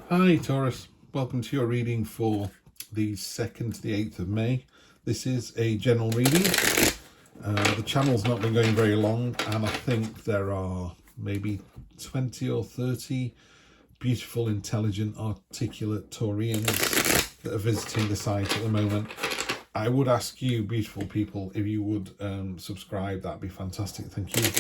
Hi Taurus, welcome to your reading for the 2nd to the 8th of May. This is a general reading. The channel's not been going very long, and I think there are maybe 20 or 30 beautiful, intelligent, articulate Taurians that are visiting the site at the moment. I would ask you, beautiful people, if you would subscribe. That'd be fantastic. Thank you.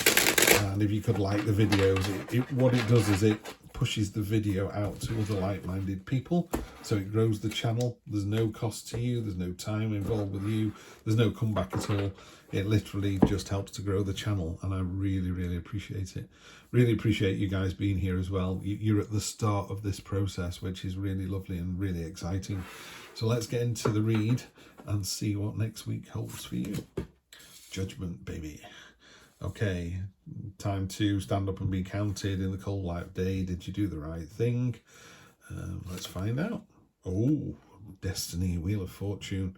And if you could like the videos, what it does is it pushes the video out to other like-minded people, so it grows the channel. There's no cost to you, there's no time involved with you, there's no comeback at all. It literally just helps to grow the channel, and I really appreciate it. Really appreciate you guys being here as well. You're at the start of this process, which is really lovely and really exciting. So let's get into the read and see what next week holds for you. Judgment, baby. Okay, time to stand up and be counted in the cold light of day. Did you do the right thing? Let's find out. Oh, Destiny, Wheel of Fortune.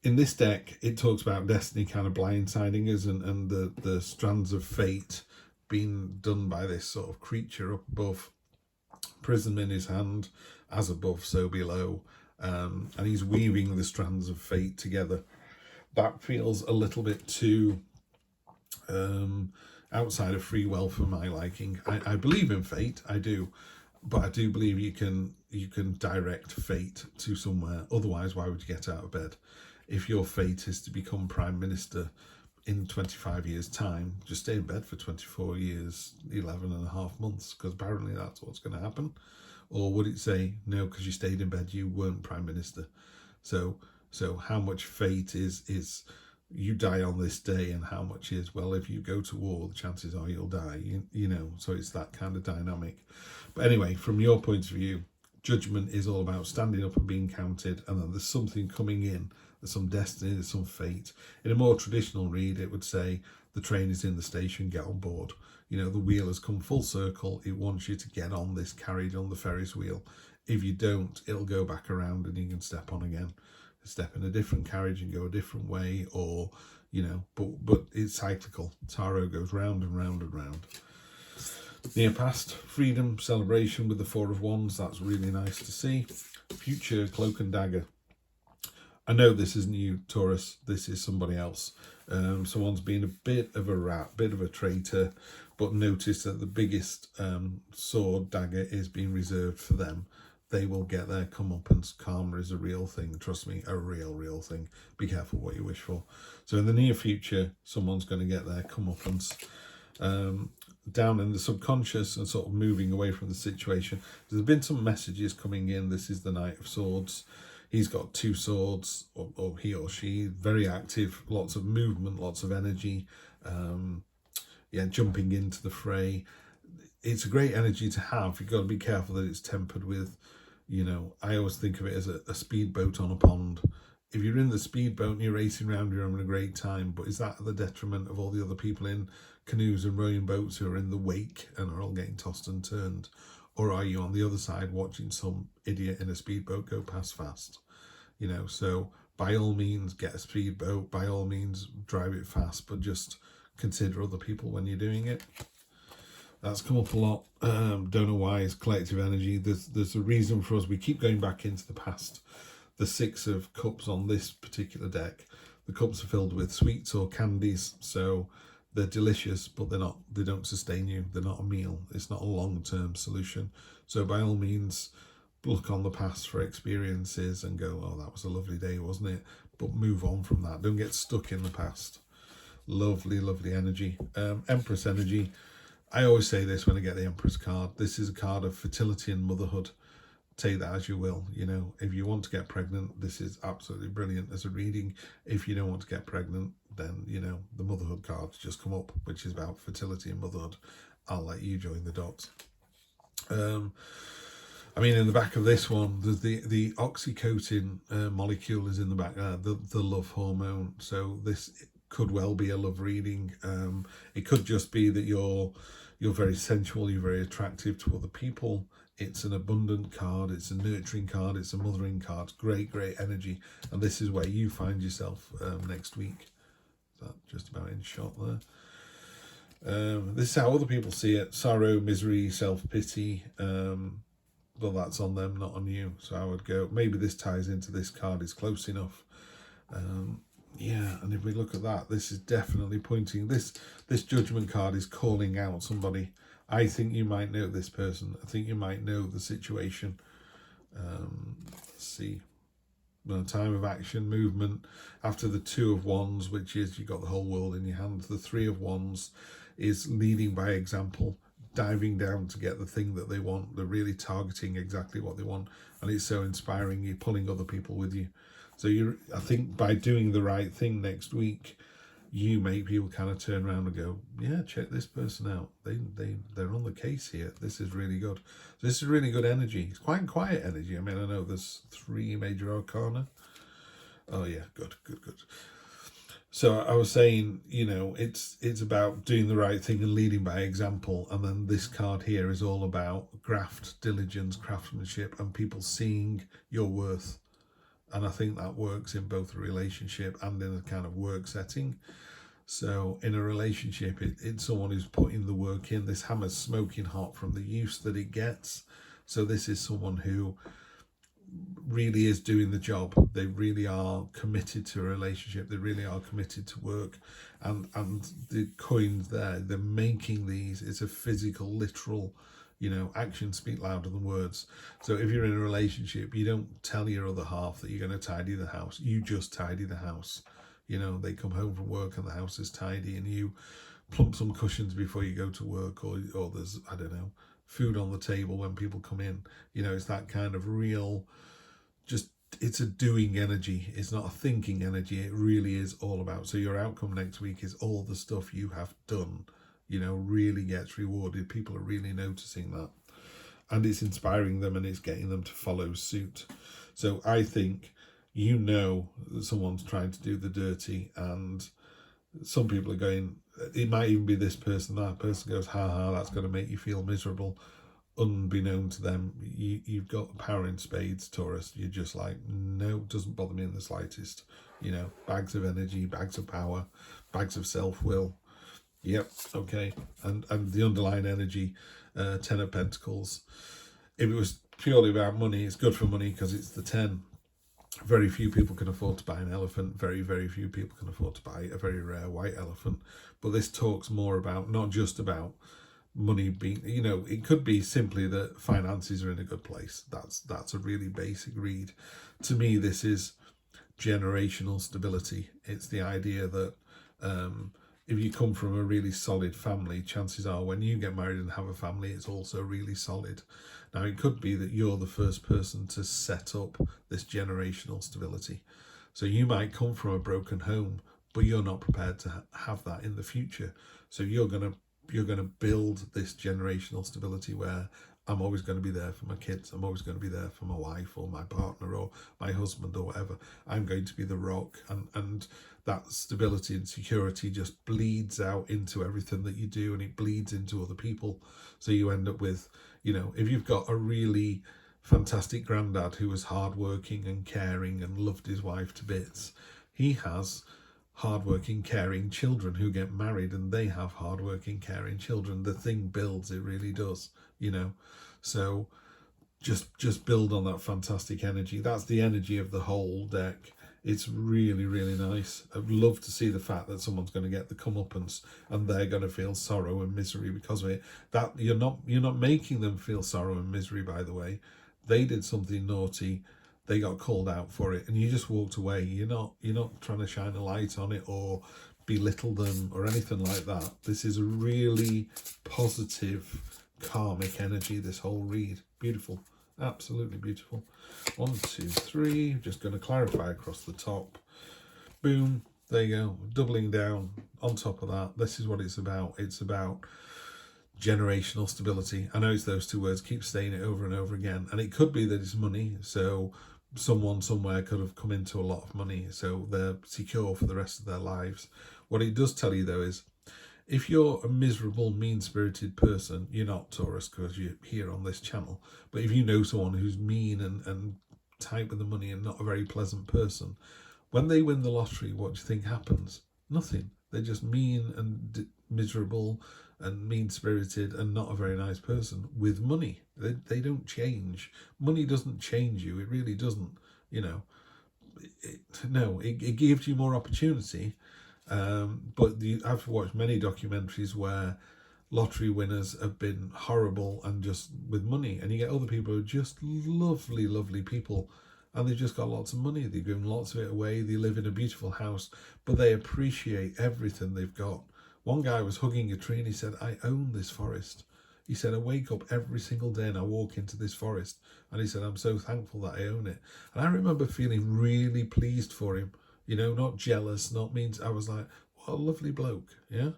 In this deck, it talks about destiny kind of blindsiding us, and the strands of fate being done by this sort of creature up above. Prism in his hand, as above, so below. And he's weaving the strands of fate together. That feels a little bit too outside of free will for my liking. I believe in fate, I do, but I do believe you can direct fate to somewhere. Otherwise, why would you get out of bed? If your fate is to become Prime Minister in 25 years' time, just stay in bed for 24 years, 11 and a half months, because apparently that's what's going to happen. Or would it say, no, because you stayed in bed, you weren't Prime Minister? So how much fate is you die on this day, and how much is, well, if you go to war, the chances are you'll die, you know, so it's that kind of dynamic. But anyway, from your point of view, judgment is all about standing up and being counted, and then there's something coming in, there's some destiny, there's some fate. In a more traditional read, it would say the train is in the station, get on board. You know, the wheel has come full circle, it wants you to get on this carriage, on the Ferris wheel. If you don't, it'll go back around and you can step on again. Step in a different carriage and go a different way, or, you know, but it's cyclical. Tarot goes round and round and round. Near past, freedom, celebration with the Four of Wands. That's really nice to see. Future, cloak and dagger. I know this isn't you, Taurus. This is somebody else. Someone's been a bit of a rat, bit of a traitor, but notice that the biggest sword, dagger, is being reserved for them. They will get their comeuppance. Karma is a real thing. Trust me, a real thing. Be careful what you wish for. So in the near future, someone's going to get their comeuppance. Down in the subconscious and sort of moving away from the situation. There's been some messages coming in. This is the Knight of Swords. He's got two swords, or he or she, very active, lots of movement, lots of energy. Jumping into the fray. It's a great energy to have. You've got to be careful that it's tempered with, you know, I always think of it as a speedboat on a pond. If you're in the speedboat and you're racing around, you're having a great time, but is that at the detriment of all the other people in canoes and rowing boats who are in the wake and are all getting tossed and turned? Or are you on the other side watching some idiot in a speedboat go past fast? You know, so by all means, get a speedboat. By all means, drive it fast, but just consider other people when you're doing it. That's come up a lot. Don't know why. It's collective energy. There's a reason for us. We keep going back into the past. The Six of Cups on this particular deck, the cups are filled with sweets or candies, so they're delicious, but they're not. They don't sustain you. They're not a meal. It's not a long-term solution. So by all means, look on the past for experiences and go, oh, that was a lovely day, wasn't it? But move on from that. Don't get stuck in the past. Lovely energy. Empress Energy. I always say this when I get the Empress card. This is a card of fertility and motherhood. Take that as you will. You know, if you want to get pregnant, this is absolutely brilliant as a reading. If you don't want to get pregnant, then, you know, the motherhood cards just come up, which is about fertility and motherhood. I'll let you join the dots. I mean, in the back of this one, there's the oxytocin molecule is in the back there, the love hormone. So this could well be a love reading. It could just be that you're very sensual, you're very attractive to other people. It's an abundant card, it's a nurturing card, it's a mothering card. Great energy. And this is where you find yourself next week. Is that just about in shot there? This is how other people see it. Sorrow, misery, self-pity. Well, that's on them, not on you. So I would go, maybe this ties into this card, is close enough. Yeah, and if we look at that, this is definitely pointing, this Judgment card is calling out somebody. I think you might know this person. I think you might know the situation. Let's see. Time of action, movement. After the Two of Wands, which is you've got the whole world in your hands, the Three of Wands is leading by example, diving down to get the thing that they want. They're really targeting exactly what they want, and it's so inspiring. You're pulling other people with you. So I think by doing the right thing next week, you make people kind of turn around and go, yeah, check this person out. They're on the case here. This is really good. So this is really good energy. It's quite quiet energy. I mean, I know there's 3 major arcana. Oh yeah, good. So I was saying, it's about doing the right thing and leading by example. And then this card here is all about graft, diligence, craftsmanship, and people seeing your worth. And I think that works in both a relationship and in a kind of work setting. So in a relationship, it's someone who's putting the work in. This hammer's smoking hot from the use that it gets. So this is someone who really is doing the job. They really are committed to a relationship. They really are committed to work. And the coins there, they're making these. It's a physical, literal, actions speak louder than words. So if you're in a relationship, you don't tell your other half that you're going to tidy the house. You just tidy the house. They come home from work and the house is tidy, and you plump some cushions before you go to work, or there's, I don't know, food on the table when people come in. It's that kind of real, just, it's a doing energy. It's not a thinking energy. It really is all about, so your outcome next week is all the stuff you have done, really gets rewarded. People are really noticing that, and it's inspiring them, and it's getting them to follow suit. So I think that someone's trying to do the dirty, and some people are going, it might even be this person, that person goes, ha, that's going to make you feel miserable. Unbeknown to them, you've got power in spades, Taurus. You're just like, no, it doesn't bother me in the slightest. Bags of energy, bags of power, bags of self-will. Yep, okay. And the underlying energy, 10 of Pentacles. If it was purely about money, it's good for money because it's the 10. Very few people can afford to buy an elephant. Very, very few people can afford to buy a very rare white elephant. But this talks more about, not just about money being, it could be simply that finances are in a good place. That's a really basic read. To me, this is generational stability. It's the idea that if you come from a really solid family, chances are when you get married and have a family, it's also really solid. Now, it could be that you're the first person to set up this generational stability. So you might come from a broken home, but you're not prepared to have that in the future. So you're going to build this generational stability where I'm always going to be there for my kids. I'm always going to be there for my wife or my partner or my husband or whatever. I'm going to be the rock. And that stability and security just bleeds out into everything that you do, and it bleeds into other people. So you end up with, if you've got a really fantastic granddad who was hardworking and caring and loved his wife to bits, he has hardworking, caring children who get married, and they have hardworking, caring children. The thing builds, it really does, So just build on that fantastic energy. That's the energy of the whole deck. It's really, really nice. I'd love to see the fact that someone's going to get the comeuppance and they're going to feel sorrow and misery because of it. That you're not making them feel sorrow and misery, by the way. They did something naughty. They got called out for it, and you just walked away. You're not trying to shine a light on it or belittle them or anything like that. This is a really positive, karmic energy, this whole read. Beautiful. Absolutely beautiful. 1, 2, 3. Just going to clarify across the top. Boom. There you go. Doubling down on top of that. This is what it's about. It's about generational stability. I know it's those two words, keep saying it over and over again. And it could be that it's money. So someone somewhere could have come into a lot of money, so they're secure for the rest of their lives. What it does tell you, though, is if you're a miserable, mean-spirited person, you're not Taurus because you're here on this channel. But if you know someone who's mean and tight with the money and not a very pleasant person, when they win the lottery, what do you think happens? Nothing. They're just mean and miserable and mean-spirited and not a very nice person with money. They don't change. Money doesn't change you. It really doesn't. You know, it gives you more opportunity. But I've watched many documentaries where lottery winners have been horrible and just with money, and you get other people who are just lovely, lovely people, and they've just got lots of money. They've given lots of it away. They live in a beautiful house, but they appreciate everything they've got. One guy was hugging a tree and he said, I own this forest. He said, I wake up every single day and I walk into this forest. And he said, I'm so thankful that I own it. And I remember feeling really pleased for him, you know, not jealous, not mean. I was like, what a lovely bloke, yeah?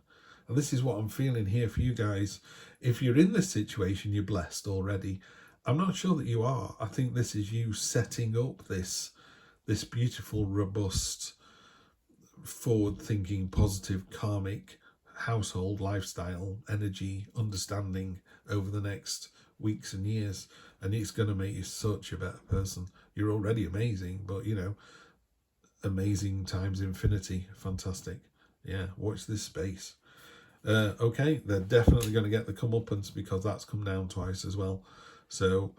And this is what I'm feeling here for you guys. If you're in this situation, you're blessed already. I'm not sure that you are. I think this is you setting up this beautiful, robust, forward-thinking, positive, karmic household, lifestyle, energy, understanding over the next weeks and years. And it's going to make you such a better person. You're already amazing, but, you know, amazing times infinity. Fantastic. Yeah, watch this space. Okay, they're definitely going to get the comeuppance because that's come down twice as well. So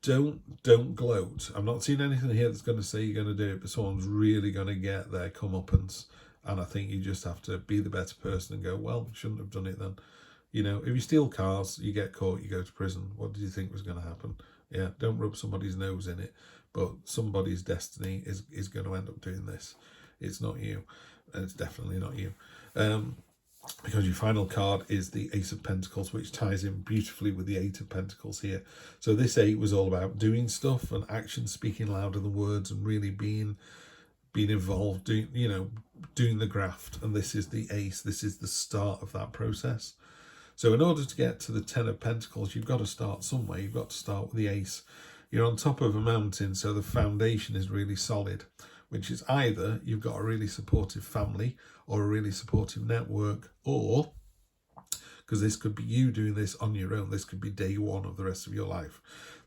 don't gloat. I'm not seeing anything here that's going to say you're going to do it, but someone's really going to get their comeuppance. And I think you just have to be the better person and go, well, shouldn't have done it then. You know, if you steal cars, you get caught, you go to prison. What did you think was going to happen? Yeah, don't rub somebody's nose in it. But somebody's destiny is going to end up doing this. It's not you. And it's definitely not you. Because your final card is the Ace of Pentacles, which ties in beautifully with the Eight of Pentacles here. So this 8 was all about doing stuff and action speaking louder than words and really being involved, doing the graft. And this is the Ace. This is the start of that process. So in order to get to the 10 of Pentacles, you've got to start somewhere. You've got to start with the Ace. You're on top of a mountain, so the foundation is really solid, which is either you've got a really supportive family or a really supportive network, or, because this could be you doing this on your own, this could be day one of the rest of your life.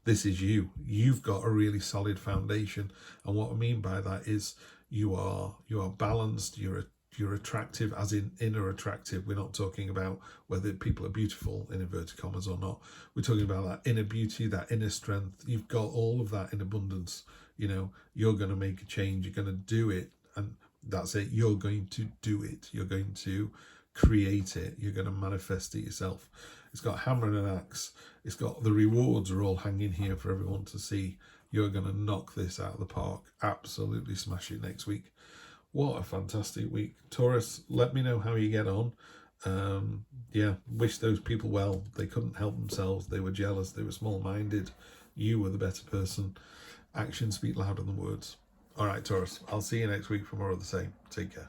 This is you. You've got a really solid foundation. And what I mean by that is you are balanced, you're attractive, as in inner attractive. We're not talking about whether people are beautiful in inverted commas or not. We're talking about that inner beauty, that inner strength. You've got all of that in abundance. You know, you're going to make a change. You're going to do it. And that's it. You're going to do it. You're going to create it. You're going to manifest it yourself. It's got a hammer and an axe. It's got the rewards are all hanging here for everyone to see. You're going to knock this out of the park. Absolutely smash it next week. What a fantastic week. Taurus, let me know how you get on. Yeah, wish those people well. They couldn't help themselves. They were jealous. They were small-minded. You were the better person. Actions speak louder than words. All right, Taurus, I'll see you next week for more of the same. Take care.